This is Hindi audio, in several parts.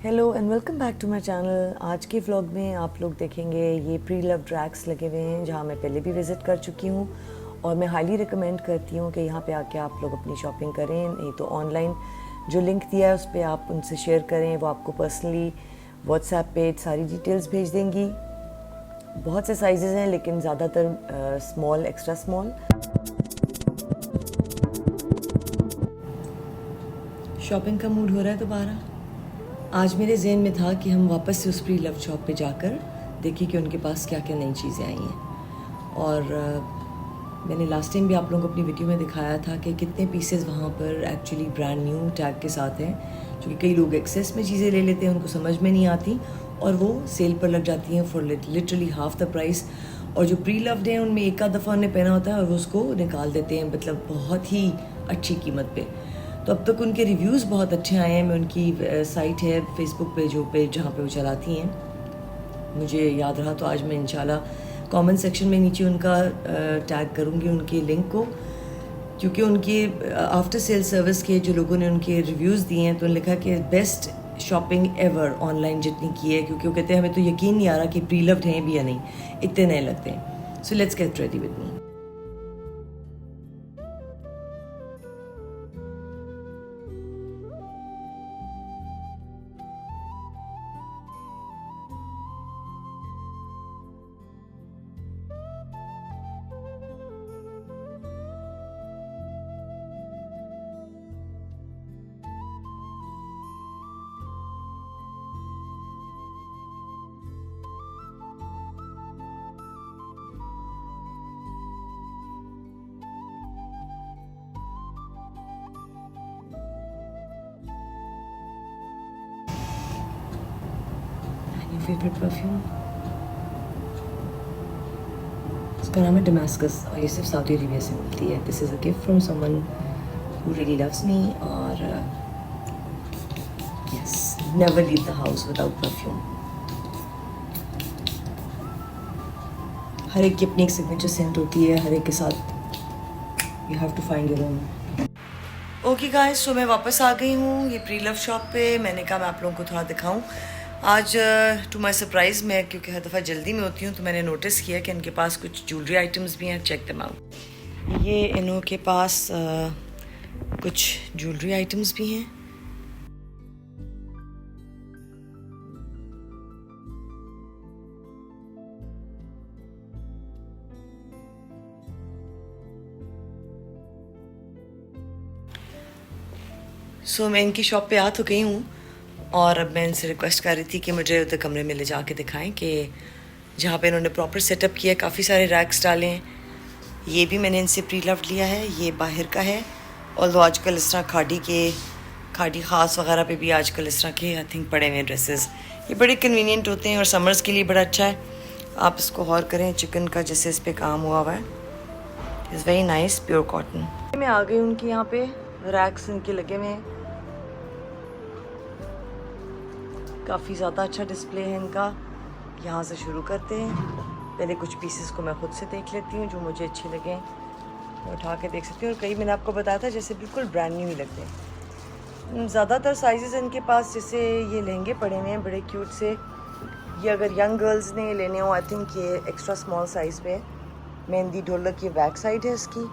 Hello and welcome back to my channel. आज के व्लॉग में आप लोग देखेंगे ये प्री लव्ड रैक्स लगे हुए हैं जहाँ मैं पहले भी विज़िट कर चुकी हूँ और मैं हाईली रिकमेंड करती हूँ कि यहाँ पे आके आप लोग अपनी शॉपिंग करें। नहीं तो ऑनलाइन जो लिंक दिया है उस पर आप उनसे शेयर करें, वो आपको पर्सनली व्हाट्सएप पे सारी डिटेल्स भेज देंगी। बहुत से साइजेज़ हैं लेकिन ज़्यादातर स्मॉल, एक्स्ट्रा स्मॉल। शॉपिंग का मूड हो रहा है दोबारा। आज मेरे ज़हन में था कि हम वापस से उस प्री लव शॉप पे जाकर देखें कि उनके पास क्या क्या नई चीज़ें आई हैं। और मैंने लास्ट टाइम भी आप लोगों को अपनी वीडियो में दिखाया था कि कितने पीसेस वहाँ पर एक्चुअली ब्रांड न्यू टैग के साथ हैं, क्योंकि कई लोग एक्सेस में चीज़ें ले लेते हैं, उनको समझ में नहीं आती और वो सेल पर लग जाती हैं for literally half the price. और जो प्री लव्ड हैं उनमें एक आध दफ़ा उन्हें पहना होता है और वो उसको निकाल देते हैं, मतलब बहुत ही अच्छी कीमत पे। तो अब तक उनके रिव्यूज़ बहुत अच्छे आए हैं। मैं उनकी साइट है फेसबुक पे जहाँ पे वो चलाती हैं, मुझे याद रहा तो आज मैं इंशाल्लाह कमेंट सेक्शन में नीचे उनका टैग करूँगी उनके लिंक को, क्योंकि उनके आफ्टर सेल सर्विस के जो लोगों ने उनके रिव्यूज़ दिए हैं तो उन्होंने लिखा कि बेस्ट शॉपिंग एवर ऑनलाइन जितनी की है, क्योंकि वो कहते हैं हमें तो यकीन नहीं आ रहा कि प्री लव्ड हैं भी या नहीं, इतने नए लगते हैं। So let's get ready with me. Favourite perfume, इसका नाम है डमास्कस और ये सिर्फ सऊदी अरेबिया से मिलती है। This is a gift from someone who really loves me. और yes, never leave the house without perfume. हर एक की अपनी एक सिग्नेचर सेंट होती है, हर एक के साथ you have to find your own. Okay guys, so मैं वापस आ गई हूँ ये प्री लव शॉप पे। मैंने कहा मैं आप लोगों को थोड़ा दिखाऊं। आज टू माय सरप्राइज़, मैं क्योंकि हर दफ़ा जल्दी में होती हूँ तो मैंने नोटिस किया कि इनके पास कुछ ज्वेलरी आइटम्स भी हैं। Check them out. ये इन्हों के पास कुछ ज्वेलरी आइटम्स भी हैं। सो मैं इनकी शॉप पे आ तो गई हूँ और अब मैं इनसे रिक्वेस्ट कर रही थी कि मुझे उधर कमरे में ले जाके दिखाएं कि जहाँ पे इन्होंने प्रॉपर सेटअप किया, काफ़ी सारे रैक्स डाले हैं। ये भी मैंने इनसे प्री लव्ड लिया है, ये बाहर का है। और तो आजकल इस तरह खाड़ी ख़ास वगैरह पे भी आजकल इस तरह के आई थिंक पड़े हुए ड्रेसेस, ये बड़े कन्वीनियंट होते हैं और समर्स के लिए बड़ा अच्छा है। आप इसको गौर करें, चिकन का जैसे इस पर काम हुआ हुआ है, is very nice, pure cotton. मैं आ गई उनके यहाँ पे, रैक्स इनके लगे हुए हैं, काफ़ी ज़्यादा अच्छा डिस्प्ले है इनका। यहाँ से शुरू करते हैं। पहले कुछ पीसेस को मैं ख़ुद से देख लेती हूँ, जो मुझे अच्छे लगें मैं उठा के देख सकती हूँ। और कई मैंने आपको बताया था जैसे बिल्कुल ब्रांड न्यू ही लगते हैं। ज़्यादातर साइजेस इनके पास, जैसे ये लहंगे पड़े हुए हैं बड़े क्यूट से। ये अगर यंग गर्ल्स ने लेने हो, आई थिंक ये एक्स्ट्रा स्मॉल साइज़ पे। मेहंदी ढोलक की बैक साइड है इसकी।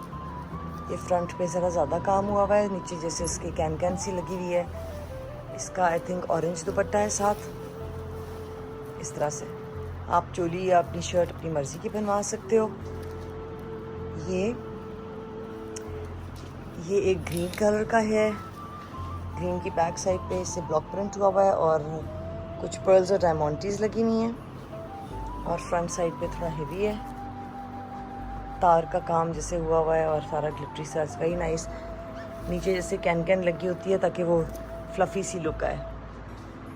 ये फ्रंट पे ज़रा ज़्यादा काम हुआ हुआ है, नीचे जैसे इसकी कैन सी लगी हुई है। इसका आई थिंक ऑरेंज दुपट्टा है साथ। इस तरह से आप चोली या अपनी शर्ट अपनी मर्ज़ी की बनवा सकते हो। ये एक ग्रीन कलर का है। ग्रीन की बैक साइड पे इससे ब्लॉक प्रिंट हुआ हुआ है और कुछ पर्ल्स और डायमंडीज लगी हुई हैं। और फ्रंट साइड पे थोड़ा हेवी है, तार का काम जैसे हुआ हुआ है और सारा ग्लिटरी सा, वेरी नाइस। नीचे जैसे कैन लगी होती है ताकि वो फ्लफ़ी सी लुक आए।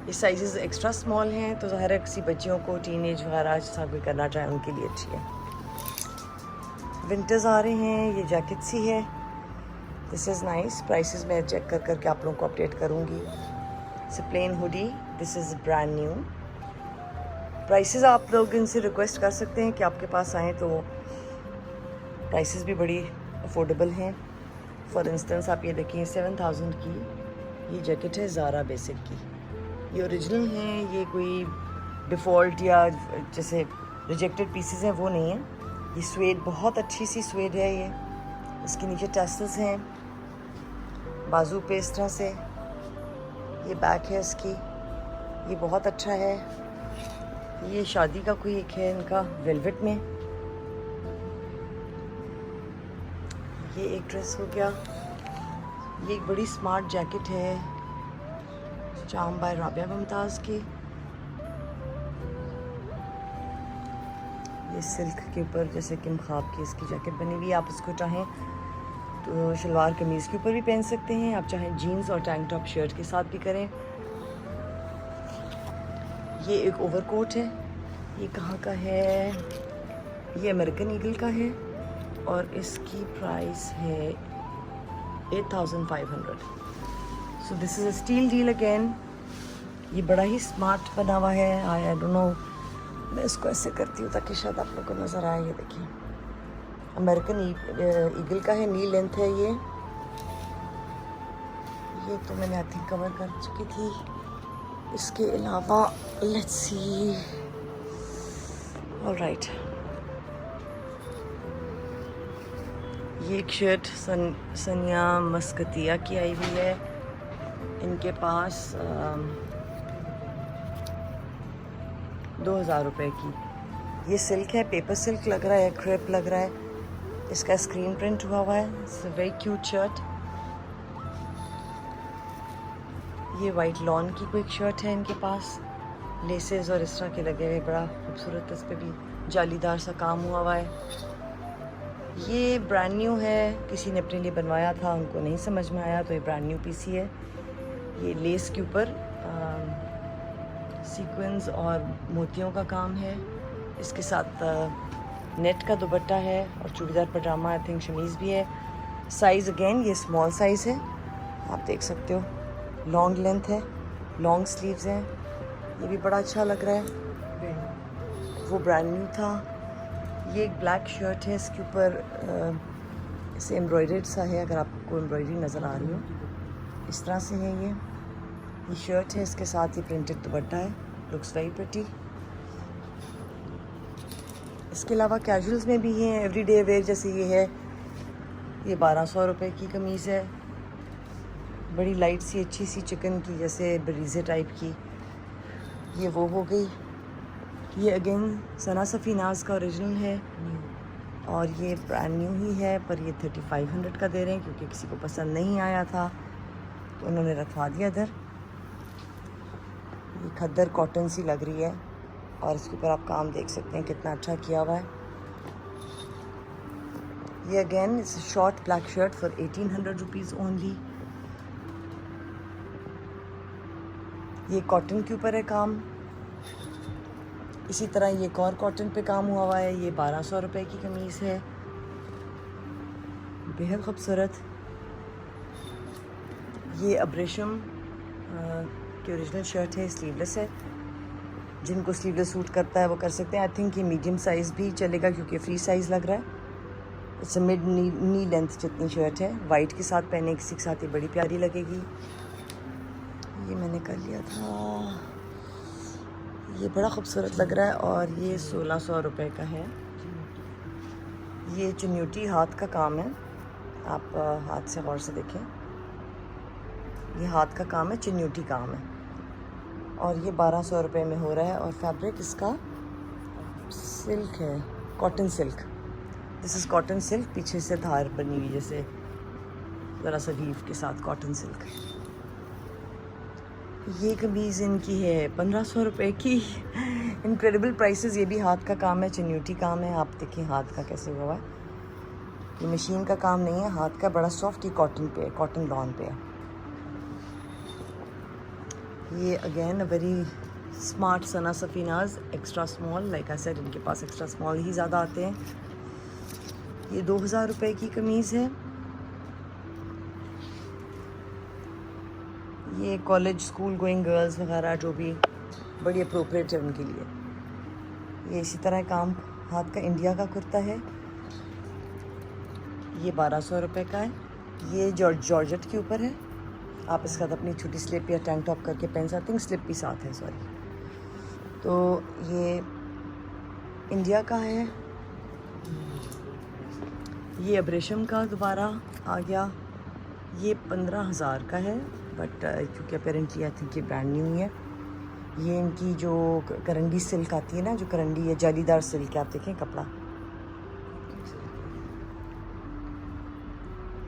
ये साइजेस एक्स्ट्रा स्मॉल हैं तो हर एक सी बच्चियों को, टीनेज वगैरह जैसा कोई करना चाहे उनके लिए अच्छी है। विंटर्स आ रहे हैं, ये जैकेट सी है। This is nice. प्राइसेस मैं चेक करके आप लोगों को अपडेट करूँगी। It's a plain hoodie, this is brand new. Prices आप लोग इनसे रिक्वेस्ट कर सकते हैं कि आपके पास आएँ तो प्राइसेस भी बड़ी अफोर्डेबल हैं। फॉर इंस्टेंस आप ये देखिए 7000 की ये जैकेट है ज़ारा बेसिक की, ये ओरिजिनल हैं, ये कोई डिफ़ॉल्ट या जैसे रिजेक्टेड पीसेस हैं वो नहीं है। ये स्वेड बहुत अच्छी सी स्वेड है ये। इसके नीचे टेसल्स हैं बाजू पे इस तरह से। ये बैक है इसकी, ये बहुत अच्छा है। ये शादी का कोई एक है इनका वेलवेट में। ये एक ड्रेस हो गया। ये एक बड़ी स्मार्ट जैकेट है चाम बाय राबिया मुमताज़ की। ये सिल्क के ऊपर जैसे किम खाब की इसकी जैकेट बनी हुई है। आप इसको चाहें तो शलवार कमीज़ के ऊपर भी पहन सकते हैं, आप चाहें जीन्स और टैंक टॉप शर्ट के साथ भी करें। ये एक ओवरकोट है। ये कहाँ का है? ये अमेरिकन ईगल का है और इसकी प्राइस है 8500। So this is a steal deal again. ये बड़ा ही स्मार्ट बना हुआ है। आई डोंट नो, मैं इसको ऐसे करती हूँ ताकि शायद आप लोग को नज़र आए। ये देखिए अमेरिकन ईगल का है, नी लेंथ है ये तो मैंने आई थिंक कवर कर चुकी थी। इसके अलावा लेट्स सी, ऑलराइट, ये एक शर्ट सनिया मस्कतिया की आई हुई है। इनके पास 2000 रुपये की। ये सिल्क है, पेपर सिल्क लग रहा है, क्रेप लग रहा है। इसका स्क्रीन प्रिंट हुआ हुआ है। It's a very cute shirt. ये वाइट लॉन की कोई शर्ट है इनके पास, लेसेस और इस तरह के लगे हुए, बड़ा खूबसूरत। इस पर भी जालीदार सा काम हुआ हुआ है। ये ब्रांड न्यू है, किसी ने अपने लिए बनवाया था, उनको नहीं समझ में आया तो ये ब्रांड न्यू पीसी है। ये लेस के ऊपर सीक्वेंस और मोतियों का काम है। इसके साथ नेट का दुपट्टा है और चूड़ीदार पजामा, आई थिंक शमीज़ भी है। साइज़ अगेन ये स्मॉल साइज़ है, आप देख सकते हो। लॉन्ग लेंथ है, लॉन्ग स्लीव्स हैं। ये भी बड़ा अच्छा लग रहा है, वो ब्रांड न्यू था। ये एक ब्लैक शर्ट है, इसके ऊपर इसे एम्ब्रॉयडर्ड सा है, अगर आपको एम्ब्रॉयडरी नज़र आ रही हो इस तरह से है। ये शर्ट है, इसके साथ ये प्रिंटेड दुपट्टा है, लुक्स वेरी प्रिटी। इसके अलावा कैजुअल्स में भी हैं, एवरीडे वेयर जैसे ये है। ये 1200 रुपये की कमीज़ है, बड़ी लाइट सी अच्छी सी चिकन की जैसे बरीज़े टाइप की। ये वो हो गई। ये अगेन सना सफ़ीनाज़ का ओरिजिनल है और ये ब्रांड न्यू ही है, पर ये 3500 का दे रहे हैं क्योंकि किसी को पसंद नहीं आया था तो उन्होंने रखवा दिया इधर। ये खद्दर कॉटन सी लग रही है और इसके ऊपर आप काम देख सकते हैं कितना अच्छा किया हुआ है। ये again it's short black shirt for 1800 rupees only. ये कॉटन के ऊपर है काम। इसी तरह ये एक और कॉटन पे काम हुआ हुआ है। ये 1200 रुपये की कमीज़ है, बेहद खूबसूरत। ये अब्रेशम की ओरिजिनल शर्ट है, स्लीवलेस है। जिनको स्लीवलेस सूट करता है वो कर सकते हैं। आई थिंक ये मीडियम साइज़ भी चलेगा क्योंकि फ्री साइज़ लग रहा है। It's a mid knee length जितनी शर्ट है। वाइट के साथ पहने किसी के साथ ये बड़ी प्यारी लगेगी। ये मैंने कर लिया था, ये बड़ा खूबसूरत लग रहा है और ये 1600 रुपये का है। ये चुन्यूटी हाथ का काम है, आप हाथ से गौर से देखें। ये हाथ का काम है, चुन्यूटी काम है और ये 1200 रुपये में हो रहा है। और फैब्रिक इसका सिल्क है, cotton silk. This is cotton silk, पीछे से धार बनी हुई जैसे ज़रा सा वीव के साथ कॉटन सिल्क। ये कमीज़ इनकी है 1500 रुपये की। Incredible prices. ये भी हाथ का काम है, चुन्यूटी काम है। आप देखिए हाथ का कैसे हुआ है, ये मशीन का काम नहीं है, हाथ का। बड़ा सॉफ्ट ही कॉटन पे है, कॉटन लॉन पे है। ये again a very smart Sana Safinaz extra small. Like I said, इनके पास एक्स्ट्रा स्मॉल ही ज़्यादा आते हैं। ये 2000 रुपये की कमीज़ है। ये कॉलेज स्कूल गोइंग गर्ल्स वगैरह जो भी, बड़ी अप्रोप्रिएट है उनके लिए। ये इसी तरह काम हाथ का इंडिया का कुर्ता है। ये 1200 रुपये का है। ये जॉर्जेट के ऊपर है। आप इसके साथ अपनी छोटी स्लिप या टैंक टॉप करके पहन सकते हैं। स्लिप भी साथ है, सॉरी। तो ये इंडिया का है। ये अब रेशम का दोबारा आ गया। ये 15,000 का है, बट क्योंकि अपेरेंटली आई थिंक ये ब्रांड न्यू है। ये इनकी जो करंडी सिल्क आती है ना, जो करंडी है जालीदार सिल्क, आप देखें कपड़ा,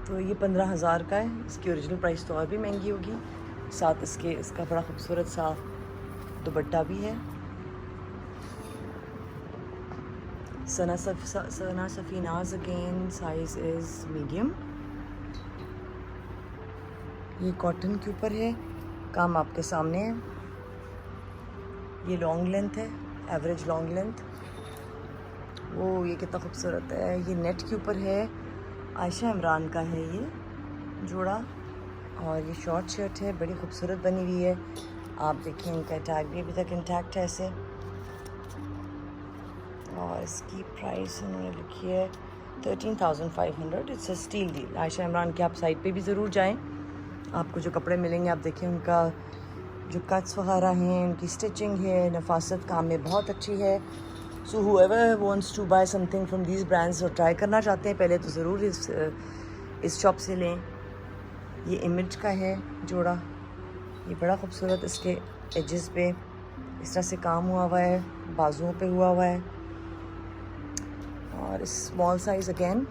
तो ये 15,000 का है। इसकी ओरिजिनल प्राइस तो और भी महंगी होगी। साथ इसका बड़ा खूबसूरत सा दुपट्टा भी है। Sana Safinaz again, size is medium. ये कॉटन के ऊपर है, काम आपके सामने है। ये लॉन्ग लेंथ है, एवरेज लॉन्ग लेंथ। वो ये कितना खूबसूरत है। ये नेट के ऊपर है, आयशा इमरान का है ये जोड़ा। और ये शॉर्ट शर्ट है, बड़ी खूबसूरत बनी हुई है। आप देखें इनका टैग भी अभी तक इंटैक्ट है ऐसे। और इसकी प्राइस उन्होंने लिखी है 13,500। It's a steal deal. Ayesha Imran के आप साइट पे भी ज़रूर जाएं, आपको जो कपड़े मिलेंगे आप देखें उनका जो कट्स वगैरह हैं, उनकी स्टिचिंग है, नफासत काम में बहुत अच्छी है। सो whoever wants to buy something from these brands और ट्राई करना चाहते हैं पहले तो ज़रूर इस शॉप से लें। ये इमेज का है जोड़ा, ये बड़ा खूबसूरत। इसके एजेस पे इस तरह से काम हुआ हुआ है, बाजुओं पे हुआ हुआ है। और स्मॉल साइज़ अगेन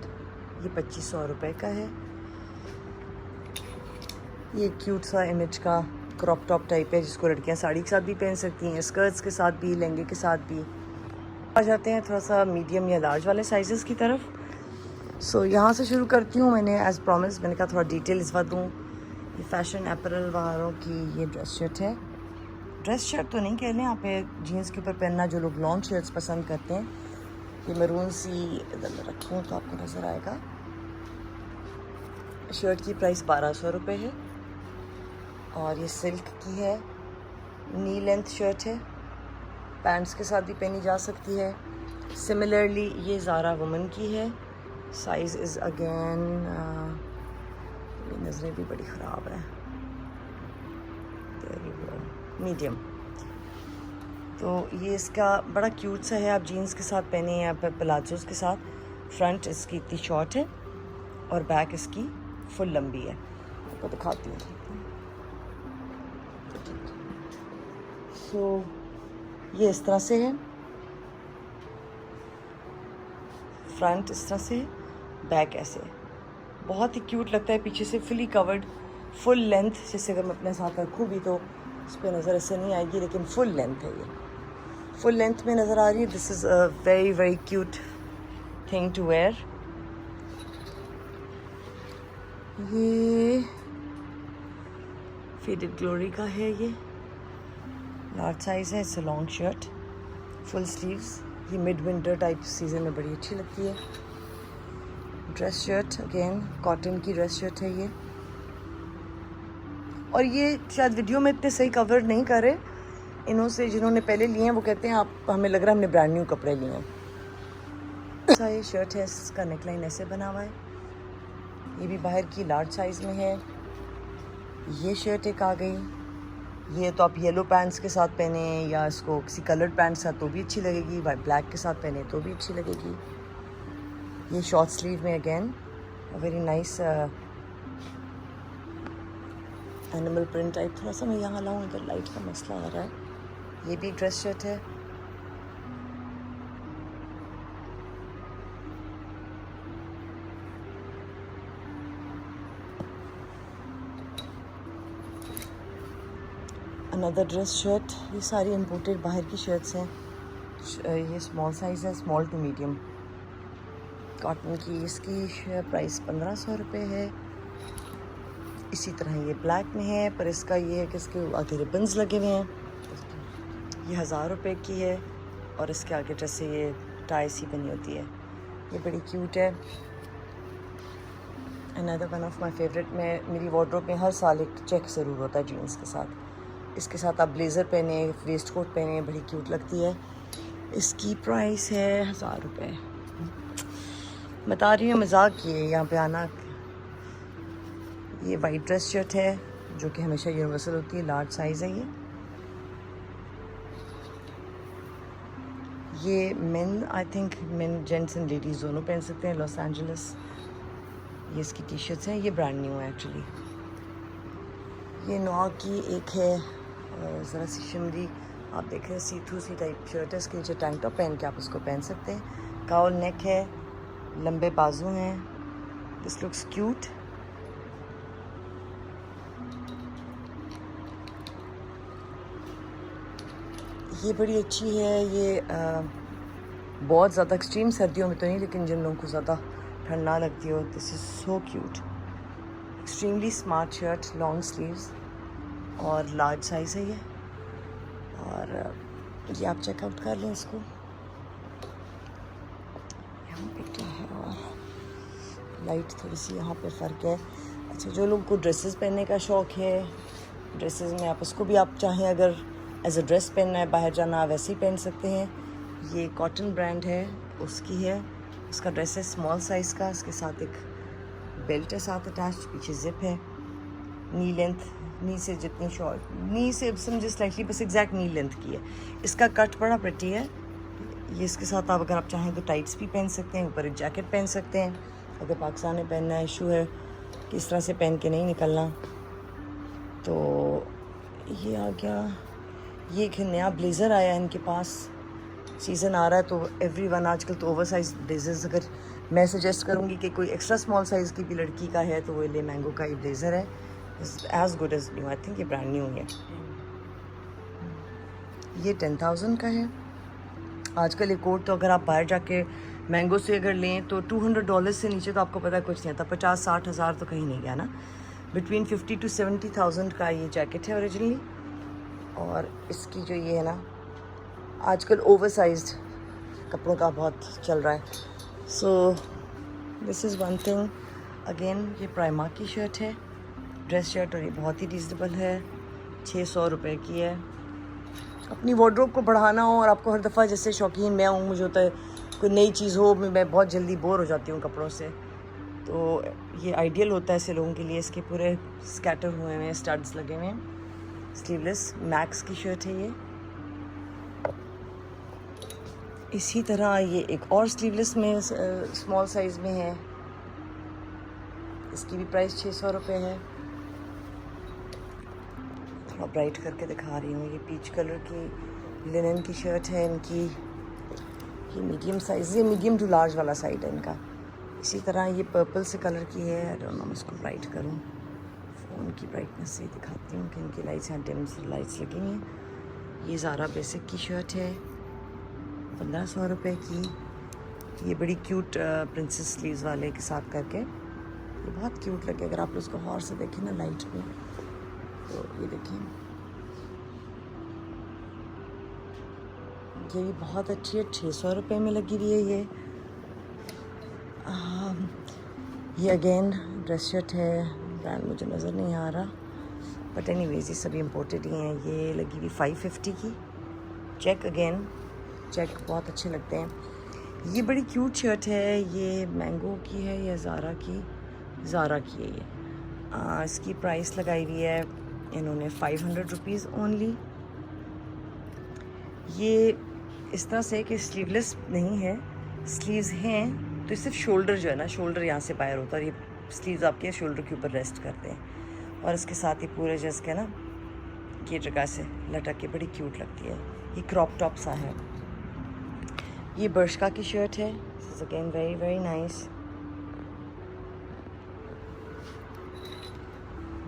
ये 2500 रुपये का है। ये क्यूट सा इमेज का क्रॉप टॉप टाइप है, जिसको लड़कियां साड़ी के साथ भी पहन सकती हैं, स्कर्ट्स के साथ भी, लहंगे के साथ भी। आ जाते हैं थोड़ा सा मीडियम या लार्ज वाले साइज़ की तरफ। सो यहाँ से शुरू करती हूँ। मैंने एज़ प्रॉमिस मैंने कहा थोड़ा डिटेल इस बात दूँ। ये फैशन एपरल वालों की ये ड्रेस शर्ट है। ड्रेस शर्ट तो नहीं कह लें, आप जीन्स के ऊपर पहनना जो लोग लॉन्ग शर्ट्स पसंद करते हैं। ये मरून सी इधर मैं रखूँ तो आपको नज़र आएगा। शर्ट की प्राइस 1200 रुपये है। और ये सिल्क की है, नी लेंथ शर्ट है, पैंट्स के साथ भी पहनी जा सकती है। सिमिलरली ये ज़ारा वुमन की है। साइज़ इज़ अगेन, नज़रें भी बड़ी ख़राब है, मीडियम। तो ये इसका बड़ा क्यूट सा है, आप जीन्स के साथ पहने या प्लाजोज़ के साथ। फ्रंट इसकी इतनी शॉर्ट है और बैक इसकी फुल लंबी है। आपको दिखाती हूँ। सो ये इस तरह से है, फ्रंट इस तरह से, बैक ऐसे। बहुत ही क्यूट लगता है, पीछे से फुली कवर्ड, फुल लेंथ। जैसे अगर मैं अपने साथ रखूँ भी तो इस पर नज़र ऐसे नहीं आएगी, लेकिन फुल लेंथ है। ये फुल लेंथ में नज़र आ रही है। This is a very very cute thing to wear. ये फेडेड ग्लोरी का है, ये लार्ज साइज़ है। It's a long shirt, full sleeves. ये मिड विंटर टाइप सीज़न में बड़ी अच्छी लगती है। ड्रेस शर्ट अगेन कॉटन की ड्रेस शर्ट है ये। और ये शायद वीडियो में इतने सही कवर नहीं कर रहे इन्हों से, जिन्होंने पहले लिए हैं वो कहते हैं आप, हमें लग रहा है हमने ब्रांड न्यू कपड़े लिए हैं। ऐसा ये शर्ट है, इसका नेकलाइन ऐसे बना हुआ है। ये भी बाहर की लार्ज साइज़ में है। ये शर्ट एक आ गई। ये तो आप येलो पैंट्स के साथ पहने या इसको किसी कलर्ड पैंट के साथ तो भी अच्छी लगेगी, ब्लैक के साथ पहने तो भी अच्छी लगेगी। ये शॉर्ट स्लीव में again very nice animal print type. थोड़ा सा मैं यहाँ लाऊँ, इधर लाइट का मसला आ रहा है। ये भी ड्रेस शर्ट है। Another dress shirt. ये सारी इम्पोर्टेड बाहर की शर्ट्स हैं। ये स्मॉल साइज़ है, स्मॉल टू मीडियम, कॉटन की। इसकी प्राइस 1500 रुपये है। इसी तरह ये ब्लैक में है, पर इसका ये है कि इसके आगे रिबन्स लगे हुए हैं। ये 1000 रुपये की है और इसके आगे जैसे ये टाई सी बनी होती है। ये बड़ी क्यूट है। Another one of my favourite. मेरी वार्डरोब में हर साल एक चेक ज़रूर होता है जीन्स के साथ। इसके साथ आप ब्लेज़र पहने, वेस्ट कोट पहने, बड़ी क्यूट लगती है। इसकी प्राइस है 1000 रुपये। बता रही हूँ, मजाक किए यहाँ पे आना। ये वाइट ड्रेस शर्ट है, जो कि हमेशा यूनिवर्सल होती है, लार्ज साइज़ है ये main, I think main, gents and ladies दोनों पहन सकते हैं। लॉस एंजलिस, ये इसकी टी शर्ट्स हैं, ये ब्रांड न्यू है एक्चुअली। ये नौ की एक है ज़रा सी शिमरी, आप देख रहे हैं सी थ्रू सी टाइप शर्ट है, इसके नीचे टैंक टॉप पहन के आप इसको पहन सकते हैं। काउल नेक है, लंबे बाजू हैं, दिस लुक्स क्यूट। ये बड़ी अच्छी है, ये बहुत ज़्यादा एक्सट्रीम सर्दियों में तो नहीं, लेकिन जिन लोगों को ज़्यादा ठंड ना लगती हो, this is so cute, extremely smart shirt, long sleeves और लार्ज साइज़ है ये। और ये आप चेकआउट कर लें इसको। यहाँ पे क्या है, और लाइट थोड़ी सी यहाँ पे फ़र्क है। अच्छा, जो लोगों को ड्रेसेस पहनने का शौक़ है, ड्रेसेस में आप उसको भी आप चाहें अगर एज अ ड्रेस पहनना है, बाहर जाना, वैसे ही पहन सकते हैं। ये कॉटन ब्रांड है, उसकी है, उसका ड्रेस है स्मॉल साइज़ का, इसके साथ एक बेल्ट है साथ अटैच, पीछे जिप है, नी लेंथ, नी से जितनी शॉर्ट, नी से समझे स्लाइटली बस एग्जैक्ट नी लेंथ की है। इसका कट बड़ा प्रिटी है। ये इसके साथ आप अगर आप चाहें तो टाइट्स भी पहन सकते हैं, ऊपर एक जैकेट पहन सकते हैं। अगर पाकिस्तान में पहनना है, इशू है किस तरह से पहन के नहीं निकलना, तो ये आ गया। ये एक नया ब्लेज़र आया है इनके पास, सीज़न आ रहा है तो एवरीवन आजकल तो ओवर साइज ब्लेज़र्स, अगर मैं सजेस्ट करूँगी कि कोई एक्स्ट्रा स्मॉल साइज़ की भी लड़की का है तो वो ले, मैंगो का ये ब्लेज़र है, as good as new, I think ये ब्रांड न्यू है। ये 10,000 का है। आजकल एक कोट तो अगर आप बाहर जाके मैंगो से अगर लें तो $200 से नीचे तो आपको पता है कुछ नहीं आता, 50-60 हज़ार तो कहीं नहीं गया ना। बिटवीन 50 to 70,000 का ये जैकेट है ओरिजिनली। और इसकी जो ये है ना, आजकल ओवर साइज्ड कपड़ों का बहुत चल रहा है। So this is one thing. Again ये प्राइमा की शर्ट है, ड्रेस शर्ट, और ये बहुत ही रीज़नेबल है, 600 रुपये की है। अपनी वार्डरोब को बढ़ाना हो और आपको हर दफ़ा, जैसे शौकीन मैं हूँ, मुझे होता है कोई नई चीज़ हो, मैं बहुत जल्दी बोर हो जाती हूँ कपड़ों से, तो ये आइडियल होता है ऐसे लोगों के लिए। इसके पूरे स्कैटर हुए हैं, स्टड्स लगे हुए हैं, स्लीवलेस मैक्स की शर्ट है ये। इसी तरह ये एक और स्लीवलेस में स्मॉल साइज़ में है, इसकी भी प्राइस 600 रुपये है। थोड़ा ब्राइट करके दिखा रही हूँ। ये पीच कलर की लिनन की शर्ट है इनकी, ये मीडियम साइज़, ये मीडियम टू लार्ज वाला साइड है इनका। इसी तरह ये पर्पल से कलर की है, आई डोंट नो मैं इसको ब्राइट करूँ, फ़ोन की ब्राइटनेस से दिखाती हूँ कि इनकी लाइट्स यहाँ डिम लाइट्स लगी हुई हैं। ये ज़ारा बेसिक की शर्ट है, 1500 रुपये की। ये बड़ी क्यूट प्रिंसेस स्लीव्स वाले के साथ करके, ये बहुत क्यूट लगे अगर आप उसको गौर से देखें ना लाइट में, तो ये देखें, ये भी बहुत अच्छी है, 600 रुपये में लगी हुई है ये। ये अगेन ड्रेस शर्ट है, ब्रांड मुझे नज़र नहीं आ रहा, बट एनीवेज ये सभी इम्पोर्टेड ही हैं। ये लगी हुई 550 की। चेक, अगेन चेक बहुत अच्छे लगते हैं। ये बड़ी क्यूट शर्ट है, ये मैंगो की है या ज़ारा की, ज़ारा की है ये। इसकी प्राइस लगाई हुई है इन्होंने 500 रुपीज़ ओनली। ये इस तरह से कि स्लीवलेस नहीं है, स्लीव्स हैं, तो सिर्फ शोल्डर जो है ना, शोल्डर यहाँ से बाहर होता है, और ये स्लीव्स आपके शोल्डर के ऊपर रेस्ट करते हैं, और इसके साथ ही पूरे जैसे के ना ये जगह से लटक के बड़ी क्यूट लगती है। ये क्रॉप टॉप सा है। ये बर्शका की शर्ट है, this is again very very nice.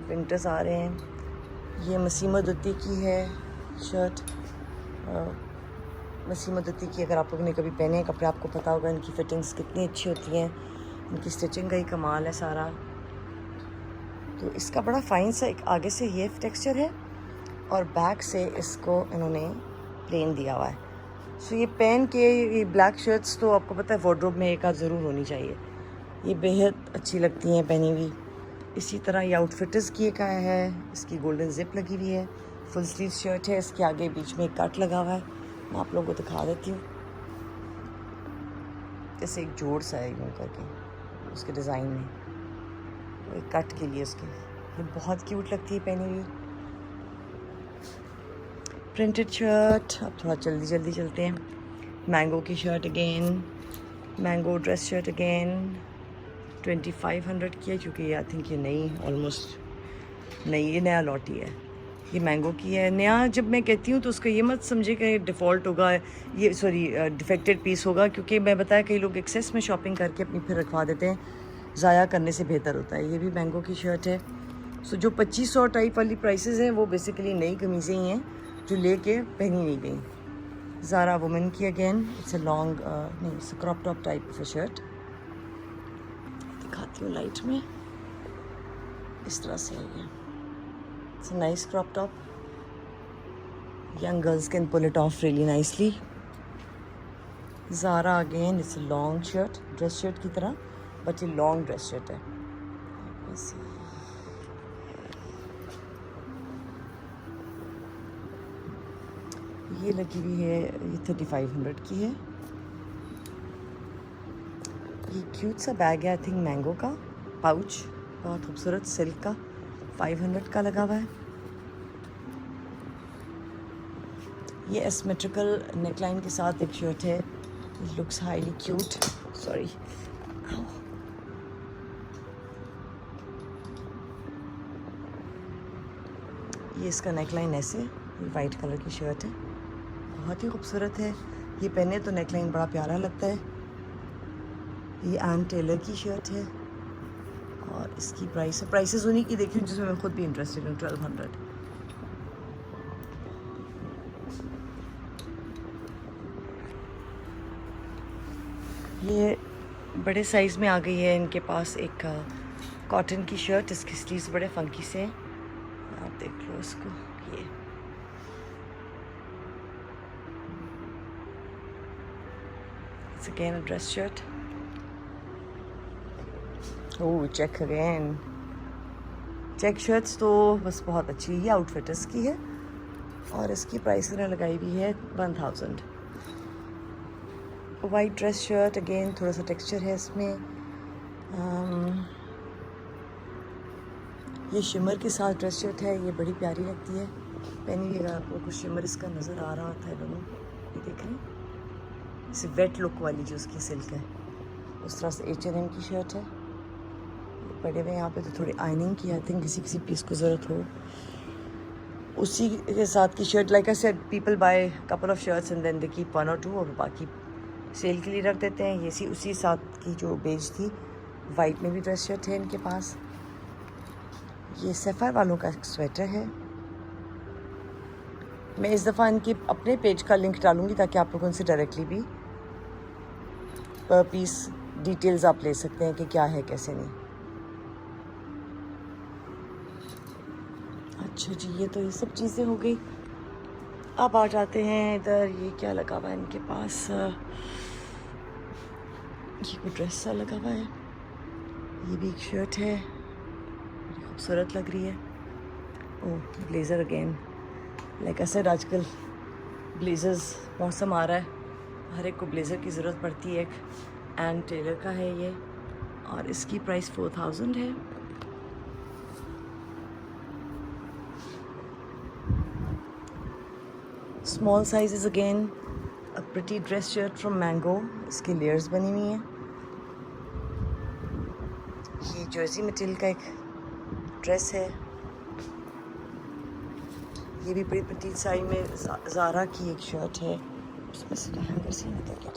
Winters आ रहे हैं। ये मसीमा दुत्ती की है शर्ट, मसीमा दुत्ती की, अगर आप लोगों ने कभी पहने हैं कपड़े आपको पता होगा इनकी फिटिंग्स कितनी अच्छी होती हैं, इनकी स्टिचिंग का ही कमाल है सारा। तो इसका बड़ा फाइन सा एक आगे से ये टेक्सचर है, और बैक से इसको इन्होंने प्लेन दिया हुआ है। सो ये पहन के, ये ब्लैक शर्ट्स तो आपको पता है वार्डरोब में एक आध ज़रूर होनी चाहिए, ये बेहद अच्छी लगती हैं पहनी हुई। इसी तरह ये आउटफिटर्स की एक आया है, इसकी गोल्डन जिप लगी हुई है, फुल स्लीव शर्ट है, इसके आगे बीच में एक कट लगा हुआ है, मैं आप लोगों को दिखा देती हूँ। जैसे एक जोड़ सा है यूँ करके उसके डिज़ाइन में, वो एक कट के लिए उसके ये बहुत क्यूट लगती है पहनी हुई। प्रिंटेड शर्ट, अब थोड़ा जल्दी जल्दी चलते हैं। मैंगो की shirt again, mango dress shirt again 2500 की है, क्योंकि आई थिंक ये नई ऑलमोस्ट नई, ये नया लॉट ही है। ये मैंगो की है। नया जब मैं कहती हूँ तो उसको ये मत समझे कि डिफ़ॉल्ट होगा, ये सॉरी डिफेक्टेड पीस होगा, क्योंकि मैं बताया कई लोग एक्सेस में शॉपिंग करके अपनी फिर रखवा देते हैं, ज़ाया करने से बेहतर होता है। ये भी मैंगो की शर्ट है। सो जो 2500 टाइप वाली प्राइसेस हैं वो बेसिकली नई कमीज़ें ही हैं जो लेके पहनी नहीं गई। ज़ारा वुमेन की अगेन, इट्स अ लॉन्ग नहीं, it's a crop top type of a shirt. दिखाती हूँ लाइट में, इस तरह से है ये। It's a nice crop top, young girls can pull it off really nicely. Zara again, it's a long shirt, dress shirt की तरह, but ये long dress shirt है। Let me see. ये लगी हुई है, ये 3500 की है। ये क्यूट सा बैग है, आई थिंक मैंगो का पाउच, बहुत खूबसूरत सिल्क का, 500 का लगा हुआ है। ये एसिमेट्रिकल नेकलाइन के साथ एक शर्ट है, it looks highly cute. Sorry, ये इसका नेकलाइन ऐसे, ये वाइट कलर की शर्ट है, बहुत ही खूबसूरत है। ये पहने तो नेकलाइन बड़ा प्यारा लगता है। ये एन टेलर की शर्ट है और इसकी प्राइस है, प्राइसेस उन्हीं की देखी जिसमें मैं खुद भी इंटरेस्टेड हूँ, 1200। ये बड़े साइज़ में आ गई है इनके पास एक कॉटन की शर्ट, इसके स्लीव्स बड़े फंकी से हैं, आप देख लो इसको। ये it's again a dress shirt. Oh, check again, check shirts तो बस बहुत अच्छी, ये आउटफिट इसकी है और इसकी प्राइस ने लगाई हुई है 1000। वाइट ड्रेस शर्ट अगेन, थोड़ा सा टेक्सचर है इसमें। ये शिमर के साथ ड्रेस शर्ट है, ये बड़ी प्यारी लगती है पहनी हुई। अगर आपको कुछ शिमर इसका नज़र आ रहा था, दोनों ये देख रहे हैं, इसे वेट लुक वाली जो उसकी सिल्क है, उस तरह से H&M की शर्ट है। पड़े हुए यहाँ पे तो थोड़ी आयनिंग की, आई थिंक किसी किसी पीस को ज़रूरत हो उसी के साथ की shirt. Like I said, people buy couple of shirts and then they keep 1 और 2 और बाकी सेल के लिए रख देते हैं। ये उसी साथ की जो बेज थी, वाइट में भी ड्रेस शर्ट है इनके पास। ये सफ़र वालों का स्वेटर है। मैं इस दफ़ा इनके अपने पेज का लिंक डालूंगी ताकि आप लोग उनसे डायरेक्टली भी पर पीस डिटेल्स आप ले सकते हैं कि क्या है कैसे नहीं। अच्छा जी, ये तो ये सब चीज़ें हो गई। अब आ जाते हैं इधर, ये क्या लगा हुआ है इनके पास, ये कोई ड्रेस सा लगा हुआ है। ये भी एक शर्ट है, बड़ी खूबसूरत लग रही है। Oh, blazer again, like I said, आजकल ब्लेज़र्स मौसम आ रहा है, हर एक को ब्लेज़र की ज़रूरत पड़ती है। एक एन टेलर का है ये और इसकी प्राइस 4000 है। Small sizes again, a pretty dress shirt from mango, इसकी लेयर्स बनी हुई हैं। ये जर्सी मटेरियल का एक ड्रेस है, ये भी बड़ी प्रिटी साइज में ज़ारा की एक शर्ट है, उसमें से हैंगर से निकल गया।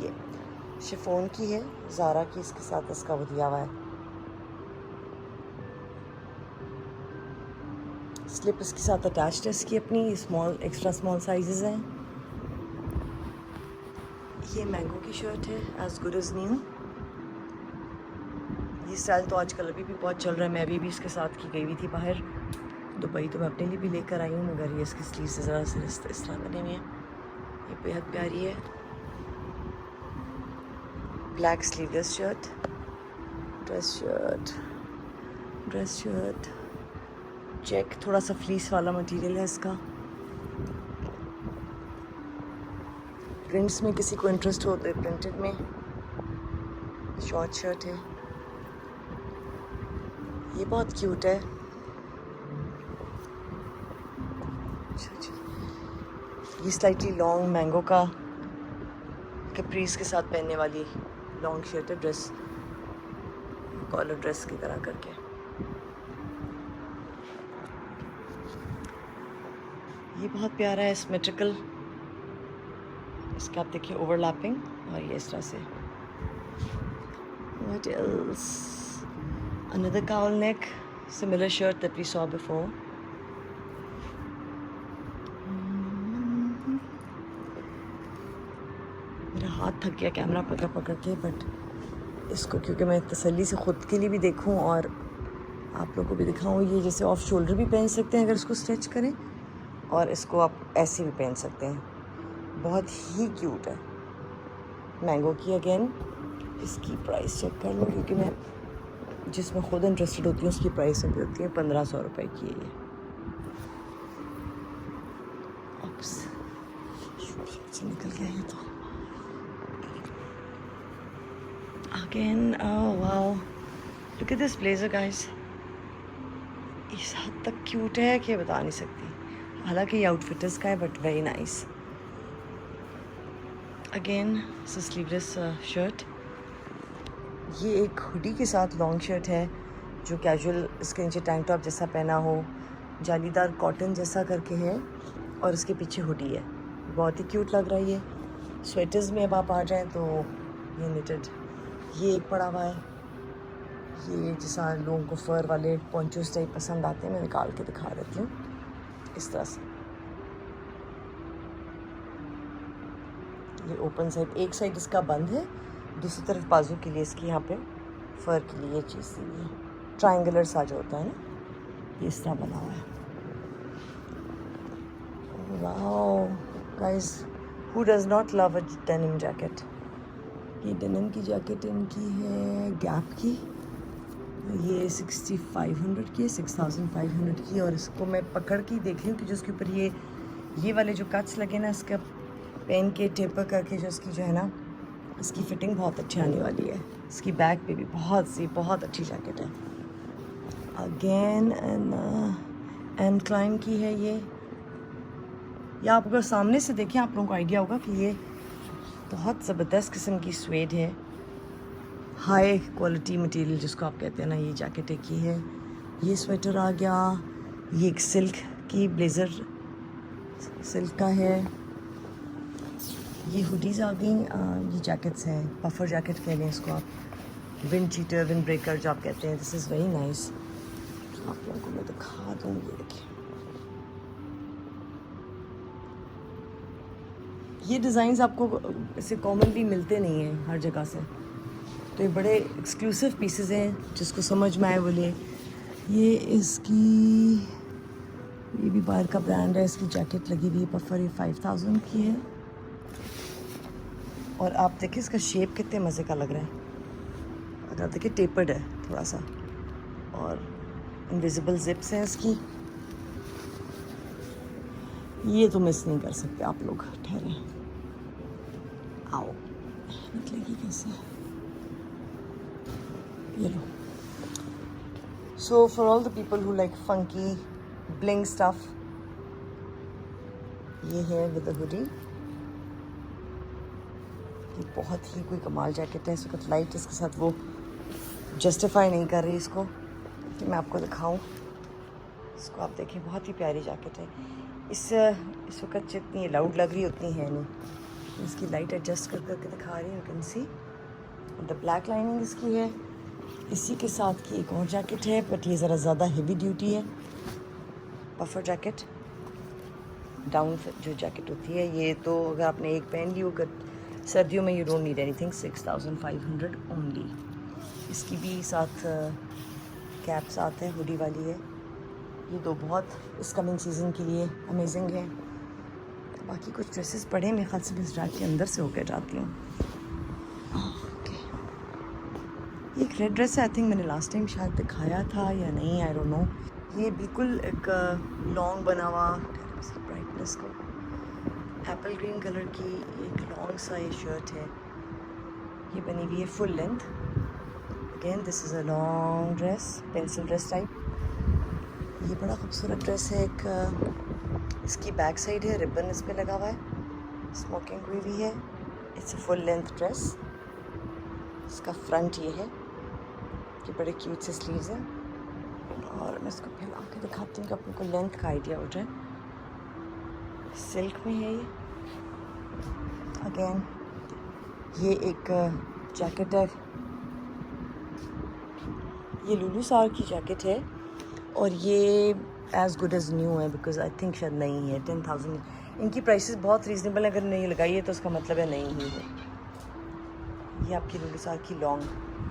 ये शिफॉन की है, ज़ारा की, इसके साथ इसका वो दिया हुआ है स्लिप, इसके साथ अटैच्ड है इसकी अपनी, स्मॉल एक्स्ट्रा स्मॉल साइजेस हैं। ये मैंगो की शर्ट है, एज गुड एज न्यू। ये स्टाइल तो आजकल अभी भी बहुत चल रहा है, मैं अभी भी इसके साथ की गई हुई थी बाहर दुबई, तो मैं अपने लिए भी लेकर आई हूँ, मगर ये इसकी स्लीव से ज़रा से इस तरह बने हुए हैं। ये बेहद प्यारी है, black sleeveless shirt, dress shirt, dress shirt, check, थोड़ा सा फ्लीस वाला मटेरियल है इसका। प्रिंट्स में किसी को इंटरेस्ट हो तो प्रिंटेड में शॉर्ट शर्ट है। ये बहुत क्यूट है। ये स्लाइटली लॉन्ग मैंगो का कैप्रीज के साथ पहनने वाली लॉन्ग शर्ट है, ड्रेस कॉलर ड्रेस की तरह करके। ये बहुत प्यारा है, सिमेट्रिकल। इसका आप देखिए ओवरलैपिंग, और ये इस तरह से। What else? Another cowl neck, similar shirt that we saw before. मेरा हाथ थक गया कैमरा पकड़ पकड़ के, बट इसको क्योंकि मैं तसल्ली से ख़ुद के लिए भी देखूं और आप लोगों को भी दिखाऊं, ये जैसे ऑफ शोल्डर भी पहन सकते हैं अगर इसको स्ट्रेच करें, और इसको आप ऐसे भी पहन सकते हैं। बहुत ही क्यूट है। मैंगो की अगेन। इसकी प्राइस चेक कर लो, क्योंकि मैं जिसमें ख़ुद इंटरेस्टेड होती हूँ उसकी प्राइस भी होती है। 1500 रुपये की है ये। से निकल गया ये तो। Again wow, look at this blazer guys. इस हद तक क्यूट है कि बता नहीं सकती। हालांकि ये आउटफिटर्स का है, but very nice. Again sleeveless shirt. ये एक हुडी के साथ लॉन्ग शर्ट है जो कैजुअल, इसके नीचे टैंक टॉप जैसा पहना हो, जालीदार कॉटन जैसा करके है, और इसके पीछे हुडी है। बहुत ही क्यूट लग रहा है ये। स्वेटर्स में अब आप आ जाएँ तो ये निटेड, ये एक पड़ा हुआ है। ये जैसा लोगों को फर वाले पॉन्चोस टाइप पसंद आते हैं, मैं निकाल के दिखा देती हूँ इस तरह से। ये ओपन साइड, एक साइड इसका बंद है, दूसरी तरफ बाजू के लिए इसकी यहाँ पे फर के लिए ये चीज़ दी है। ट्रायंगुलर सा जो होता है ना, ये इस तरह बना हुआ है। Wow guys, who does not love a denim jacket. ये डेनिम की जैकेट इनकी है गैप की। ये 6500 की है, 6500 की। और इसको मैं पकड़ के देख रही हूँ कि जो उसके ऊपर ये वाले जो कट्स लगे ना, इसका पेन के टेपर करके जो इसकी जो है ना, इसकी फिटिंग बहुत अच्छी आने वाली है। इसकी बैक पे भी बहुत अच्छी जैकेट है। अगेन एंड क्लाइम की है ये। या आप अगर सामने से देखें आप लोगों को आइडिया होगा कि ये बहुत ज़बरदस्त किस्म की स्वेड है, हाई क्वालिटी मटेरियल जिसको आप कहते हैं ना, ये जैकेट एक ही है। ये स्वेटर आ गया। ये एक सिल्क की ब्लेज़र, सिल्क का है। ये हुडीज़ आ गई। ये जैकेट्स हैं, पफर जैकेट कह लें इसको आप, विंड चीटर, विंड ब्रेकर जो आप कहते हैं। This is very nice. आप लोगों को मैं दिखा दूँ, ये देखिए। ये डिज़ाइंस आपको ऐसे कॉमनली मिलते नहीं हैं हर जगह से, तो ये बड़े एक्सक्लूसिव पीसेस हैं, जिसको समझ में आए बोले। ये इसकी, ये भी बाहर का ब्रांड है, इसकी जैकेट लगी हुई है पफर। ये 5000 की है। और आप देखिए इसका शेप कितने मज़े का लग रहा है। अगर आप देखिए टेपर्ड है थोड़ा सा, और इनविजिबल जिप्स हैं इसकी। ये तो मिस नहीं कर सकते आप लोग। ठहरे, आओ, निकलेगी कैसे, ये लो। So for all the people who like funky bling stuff, ये है विद द हुडी। ये बहुत ही कोई कमाल जैकेट है। इस वक्त लाइट इसके साथ वो जस्टिफाई नहीं कर रही इसको कि मैं आपको दिखाऊं। इसको आप देखिए, बहुत ही प्यारी जैकेट है। इस वक्त जितनी लाउड लग रही उतनी है नहीं। इसकी लाइट एडजस्ट कर करके दिखा रही हूँ, you can see the black lining इसकी है। इसी के साथ की एक और जैकेट है, बट ये ज़रा ज़्यादा हेवी ड्यूटी है। पफर जैकेट, डाउन जो जैकेट होती है, ये तो अगर आपने एक पहन ली, अगर सर्दियों में you don't need anything. 6500 only. इसकी भी साथ कैप साथ है, हुडी वाली है। ये दो बहुत इस कमिंग सीज़न के लिए अमेजिंग है। बाकी कुछ ड्रेसेस पड़े, मेरे ख्याल से मैं इस रैक के अंदर से होकर जाती हूँ। ये एक रेड ड्रेस है, आई थिंक मैंने लास्ट टाइम शायद दिखाया था या नहीं, आई डोंट नो। ये बिल्कुल एक लॉन्ग बना हुआ, ब्राइटनेस को एप्पल ग्रीन कलर की एक लॉन्ग सा ये शर्ट है। ये बनी हुई है full length, again this is a long dress, pencil dress type. ये बड़ा खूबसूरत ड्रेस है। एक इसकी बैक साइड है, रिबन इस पे लगा हुआ है, स्मोकिंग हुई भी है। It's a full length dress. इसका फ्रंट ये है, ये बड़े क्यूट से स्लीव्स हैं। और मैं इसको फैला के दिखाती हूँ कि आपको लेंथ का आइडिया हो जाए। सिल्क में है ये। अगेन ये एक जैकेट है, ये लुलू सार की जैकेट है और ये एज़ गुड एज़ न्यू है बिकॉज आई थिंक शायद नई है। 10,000 इनकी प्राइसेस बहुत रीजनेबल है। अगर नहीं लगाई है तो उसका मतलब है नई ही है। ये आपकी लुलू सार की लॉन्ग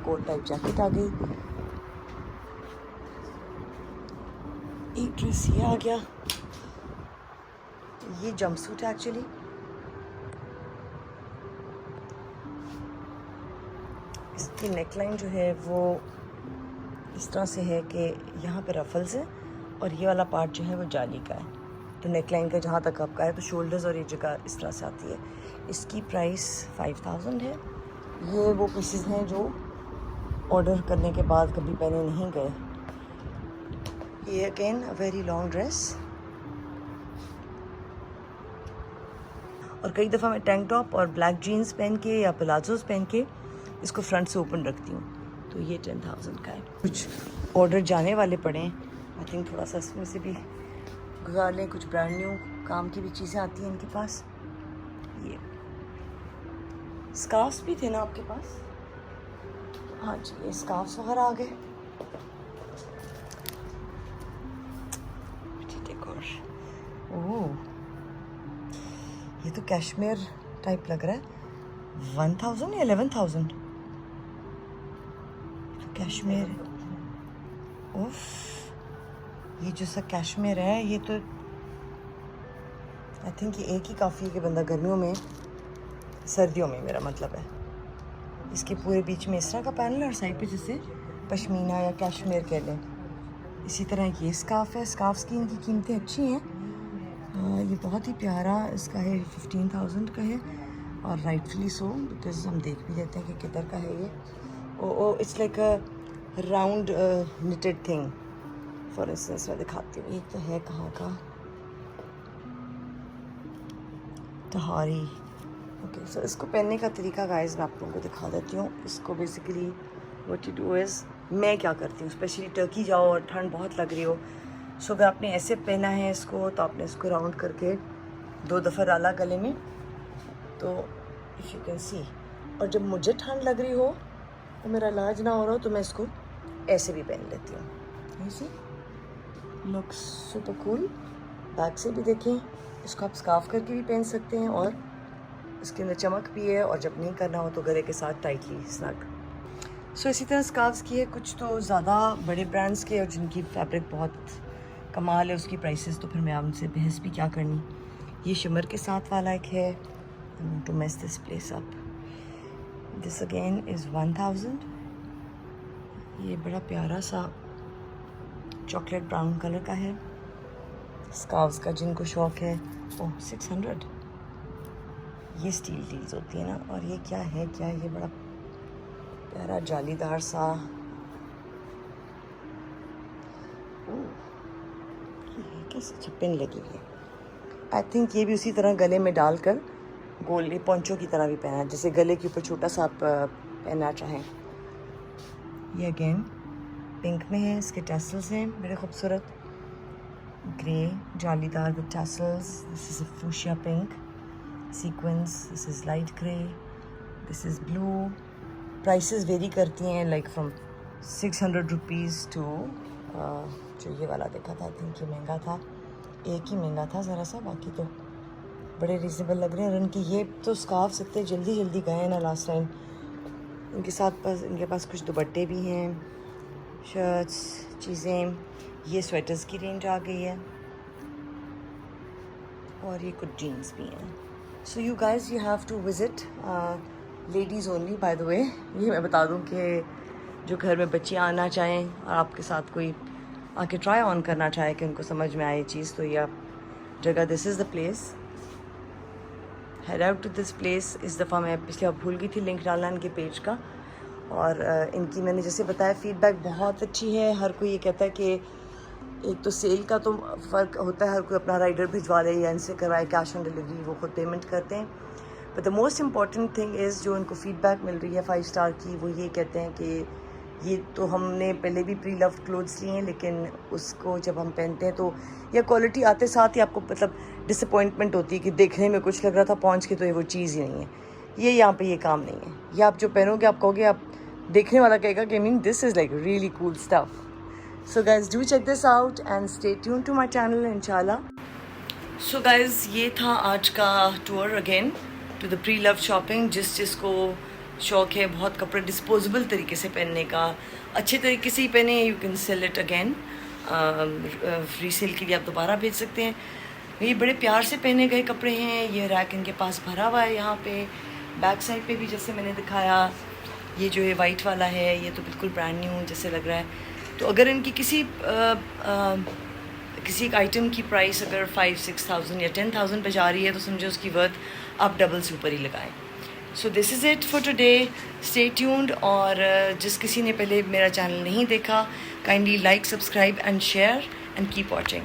कोट टाइप जैकेट आ गई। एक ड्रेस ये आ गया, ये जंपसूट है एक्चुअली। इसकी नेकलाइन जो है वो इस तरह से है कि यहाँ पे रफल्स है और ये वाला पार्ट जो है वो जाली का है। तो नेकलाइन का जहाँ तक आपका है तो शोल्डर्स और ये जगह इस तरह से आती है। इसकी प्राइस 5,000 है। ये वो पीसेस हैं जो ऑर्डर करने के बाद कभी पहने नहीं गए। ये again a very long dress. और कई दफ़ा मैं टैंक टॉप और ब्लैक जीन्स पहन के या प्लाजोस पहन के इसको फ्रंट से ओपन रखती हूँ। तो ये 10,000 का है। कुछ ऑर्डर जाने वाले पड़े हैं, आई थिंक थोड़ा सा इसमें से भी गुजार लें। कुछ ब्रांड न्यू काम की भी चीज़ें आती हैं इनके पास। ये स्कार्फ्स भी थे ना आपके पास? हाँ जी, ये स्कार्फ्स वगैरह आ गए। ओह, ये तो कैश्मीर टाइप लग रहा है। 1,000 या 11,000? कैश्मीर। उफ, ये जो सा कैश्मीर है ये तो आई थिंक ये एक ही काफ़ी है कि बंदा गर्मियों में, सर्दियों में मेरा मतलब है। इसके पूरे बीच में इस तरह का पैनल और साइड पे जैसे पश्मीना या कैश्मीर कह लें। इसी तरह ये स्कार्फ है। स्कार्फ्स की इनकी कीमतें अच्छी हैं। ये बहुत ही प्यारा इसका है, 15,000 का है और राइटफुली सो बिकॉज हम देख भी लेते हैं कि किधर का है ये। It's like a round knitted thing. For instance मैं दिखाती हूँ, ये तो है कहाँ का, तहारी। ओके, सो इसको पहनने का तरीका गाइस मैं आप लोगों को दिखा देती हूँ। इसको basically what you do is, मैं क्या करती हूँ, स्पेशली टर्की जाओ और ठंड बहुत लग रही हो, सो अगर आपने ऐसे पहना है इसको तो आपने इसको राउंड करके 2 दफ़ा डाला गले में, तो इफ़ यू कैन सी। और जब मुझे ठंड लग रही हो और मेरा इलाज ना हो रहा हो तो मैं इसको ऐसे भी पहन लेती हूँ। ऐसे लुक्स सुपर कूल। बैक से भी देखें, इसको आप स्कार्फ करके भी पहन सकते हैं और इसके अंदर चमक भी है। और जब नहीं करना हो तो गले के साथ टाइटली स्नग। सो इसी तरह स्कार्फ्स की है कुछ तो ज़्यादा बड़े ब्रांड्स के और जिनकी फैब्रिक बहुत कमाल है, उसकी प्राइसेस तो फिर मैं उनसे बहस भी क्या करनी। ये शिमर के साथ वाला एक है, to mess this place up. This again is 1,000। ये बड़ा प्यारा सा चॉकलेट ब्राउन कलर का है। स्कार्फ्स का जिनको शौक है, ओह 600। ये स्टील डील्स होती है ना। और ये क्या है, क्या ये बड़ा प्यारा जालीदार सा, कैसे छप्पन लगी है। आई थिंक ये भी उसी तरह गले में डालकर गोल पोंचो की तरह भी पहना, जैसे गले के ऊपर छोटा सा आप पहनना चाहें। ये अगेन पिंक में है, इसके टैसल्स हैं बड़े खूबसूरत, ग्रे जालीदार with tassels. This is a fuchsia pink sequence, this is light grey, this is blue. Prices very करती हैं लाइक फ्रॉम 600 रुपीज़ टू जो ये वाला देखा था, आई थिंक ये महंगा था, एक ही महंगा था ज़रा सा, बाकी तो बड़े रीज़नेबल लग रहे हैं। और इनके ये तो स्कार्फ्स इतने जल्दी जल्दी गए हैं ना लास्ट टाइम। इनके पास कुछ दुपट्टे भी हैं, शर्ट्स, चीज़ें। ये स्वेटर्स की रेंज आ गई है और ये कुछ जीन्स भी हैं। So you guys you have to visit, ladies only by the way. ये मैं बता दूं कि जो घर में बच्चियाँ आना चाहें और आपके साथ कोई आके ट्राई ऑन करना चाहे कि उनको समझ में आए चीज़, तो ये जगह, this is the place. Head out to this place. इस दफ़ा मैं पिछले बार भूल गई थी लिंक डालना इनके पेज का, और इनकी मैंने जैसे बताया फ़ीडबैक बहुत अच्छी है। हर कोई ये कहता है कि एक तो सेल का तो फ़र्क होता है, हर कोई अपना राइडर भिजवा ले या इनसे करवाए कैश ऑन डिलीवरी, वो खुद पेमेंट करते हैं। But the most important thing is जो इनको फ़ीडबैक मिल रही है 5 स्टार की, वो ये कहते हैं कि ये तो हमने पहले भी प्री लव्ड क्लोथ्स लिए हैं, लेकिन उसको जब हम पहनते हैं तो यह क्वालिटी आते साथ ही आपको मतलब डिसअपॉइंटमेंट होती है कि देखने में कुछ लग रहा था, पहुंच के तो ये वो चीज़ ही नहीं है। ये यहाँ पे ये काम नहीं है। ये आप जो पहनोगे आप कहोगे, आप देखने वाला कहेगा कि mean this is like really cool stuff. So guys do check this out and stay tune to my channel इंशाल्लाह। सो गाइज ये था आज का tour again to the pre love shopping. जिसको शौक है बहुत कपड़े डिस्पोजेबल तरीके से पहनने का, अच्छे तरीके से ही पहने, you can sell it again, resale के लिए आप दोबारा भेज सकते हैं। ये बड़े प्यार से पहने गए कपड़े हैं। ये रैक इनके पास भरा हुआ है। यहाँ पे बैक साइड पे भी जैसे मैंने दिखाया, ये जो है वाइट वाला है, ये तो बिल्कुल ब्रांड न्यू जैसे लग रहा है। तो अगर इनकी किसी एक आइटम की प्राइस अगर 5-6,000 या 10,000 पे जा रही है तो समझो उसकी वर्थ आप डबल से ऊपर ही लगाएं। So this is it for today. Stay tuned. और जिस किसी ने पहले मेरा चैनल नहीं देखा, kindly like, subscribe and share and keep watching.